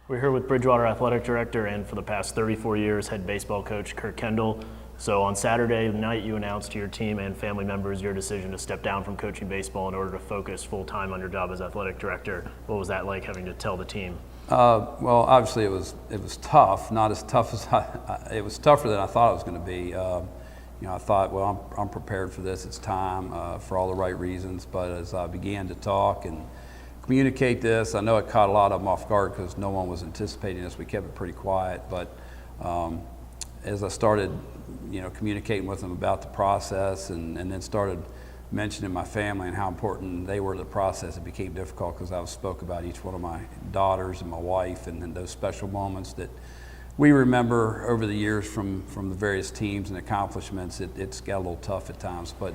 We're here with Bridgewater Athletic Director and for the past 34 years, head baseball coach Curt Kendall. So on Saturday night, you announced to your team and family members your decision to step down from coaching baseball in order to focus full-time on your job as athletic director. What was that like, having to tell the team? Well, obviously it was tough. Not as tough as it was tougher than I thought it was going to be. I thought, well, I'm prepared for this. It's time for all the right reasons. But as I began to talk and communicate this, I know it caught a lot of them off guard because no one was anticipating this. We kept it pretty quiet. But as I started, communicating with them about the process and then started mentioning my family and how important they were to the process, it became difficult because I spoke about each one of my daughters and my wife and then those special moments that we remember over the years from the various teams and accomplishments. It's got a little tough at times, but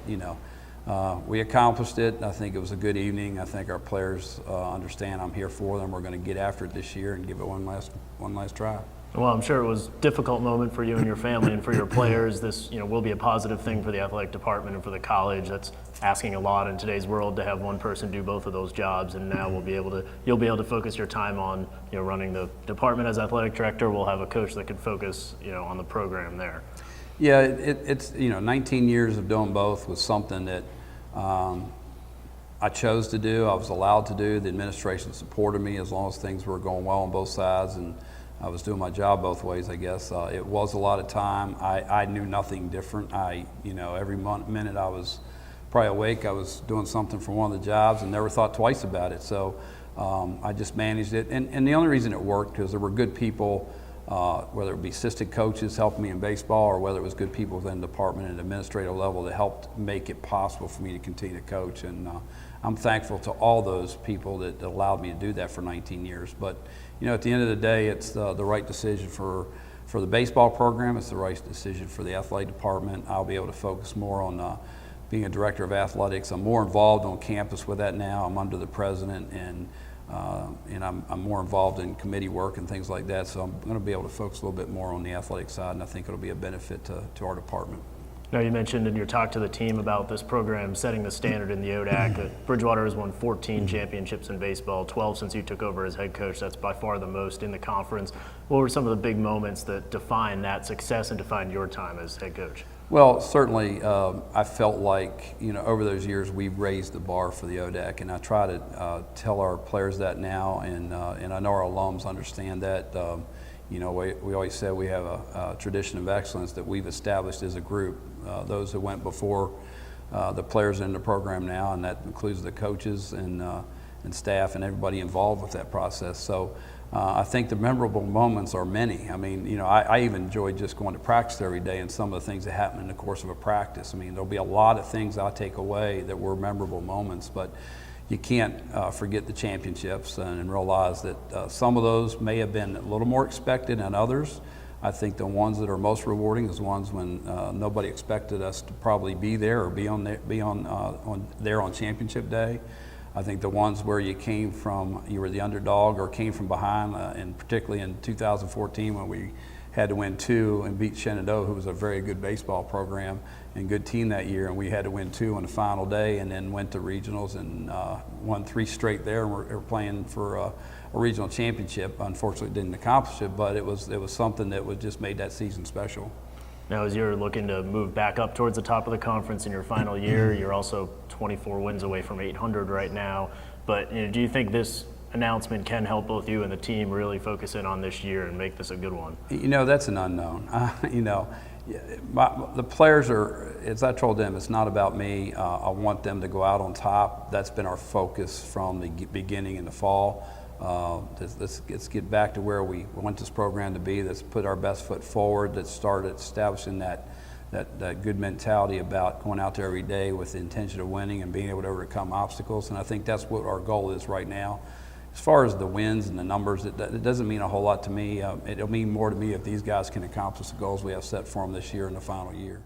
we accomplished it. I think it was a good evening. I think our players understand I'm here for them. We're going to get after it this year and give it one last try. Well, I'm sure it was a difficult moment for you and your family and for your players. This, will be a positive thing for the athletic department and for the college. That's asking a lot in today's world to have one person do both of those jobs. And now you'll be able to focus your time on, running the department as athletic director. We'll have a coach that can focus, on the program there. Yeah, it's 19 years of doing both was something that I chose to do. I was allowed to do. The administration supported me as long as things were going well on both sides, and I was doing my job both ways, I guess. It was a lot of time. I knew nothing different. Every minute I was probably awake, I was doing something for one of the jobs and never thought twice about it. So I just managed it. And the only reason it worked because there were good people, whether it be assistant coaches helping me in baseball or whether it was good people within the department and administrative level that helped make it possible for me to continue to coach. And I'm thankful to all those people that allowed me to do that for 19 years. But at the end of the day, it's the right decision for the baseball program. It's the right decision for the athletic department. I'll be able to focus more on being a director of athletics. I'm more involved on campus with that now. I'm under the president, and I'm more involved in committee work and things like that. So I'm going to be able to focus a little bit more on the athletic side, and I think it'll be a benefit to our department. Now, you mentioned in your talk to the team about this program setting the standard in the ODAC that Bridgewater has won 14 championships in baseball, 12 since you took over as head coach. That's by far the most in the conference. What were some of the big moments that define that success and defined your time as head coach? Well, certainly I felt like, over those years we've raised the bar for the ODAC, and I try to tell our players that now, and I know our alums understand that. We always said we have a tradition of excellence that we've established as a group. Those who went before the players in the program now, and that includes the coaches and staff and everybody involved with that process. So I think the memorable moments are many. I mean, I even enjoy just going to practice every day and some of the things that happen in the course of a practice. I mean, there'll be a lot of things I take away that were memorable moments, but you can't forget the championships and realize that some of those may have been a little more expected than others. I think the ones that are most rewarding is ones when nobody expected us to probably be there or be on there on championship day. I think the ones where you were the underdog or came from behind, and particularly in 2014 when we had to win 2 and beat Shenandoah, who was a very good baseball program and good team that year, and we had to win 2 on the final day, and then went to regionals and won 3 straight there. And we're playing for a regional championship. Unfortunately, didn't accomplish it, but it was something that just made that season special. Now, as you're looking to move back up towards the top of the conference in your final year, you're also 24 wins away from 800 right now. But do you think this announcement can help both you and the team really focus in on this year and make this a good one? That's an unknown. The players are, as I told them, it's not about me. I want them to go out on top. That's been our focus from the beginning in the fall. Let's get back to where we want this program to be. Let's put our best foot forward. Let's start establishing that good mentality about going out there every day with the intention of winning and being able to overcome obstacles. And I think that's what our goal is right now. As far as the wins and the numbers, it doesn't mean a whole lot to me. It'll mean more to me if these guys can accomplish the goals we have set for them this year in the final year.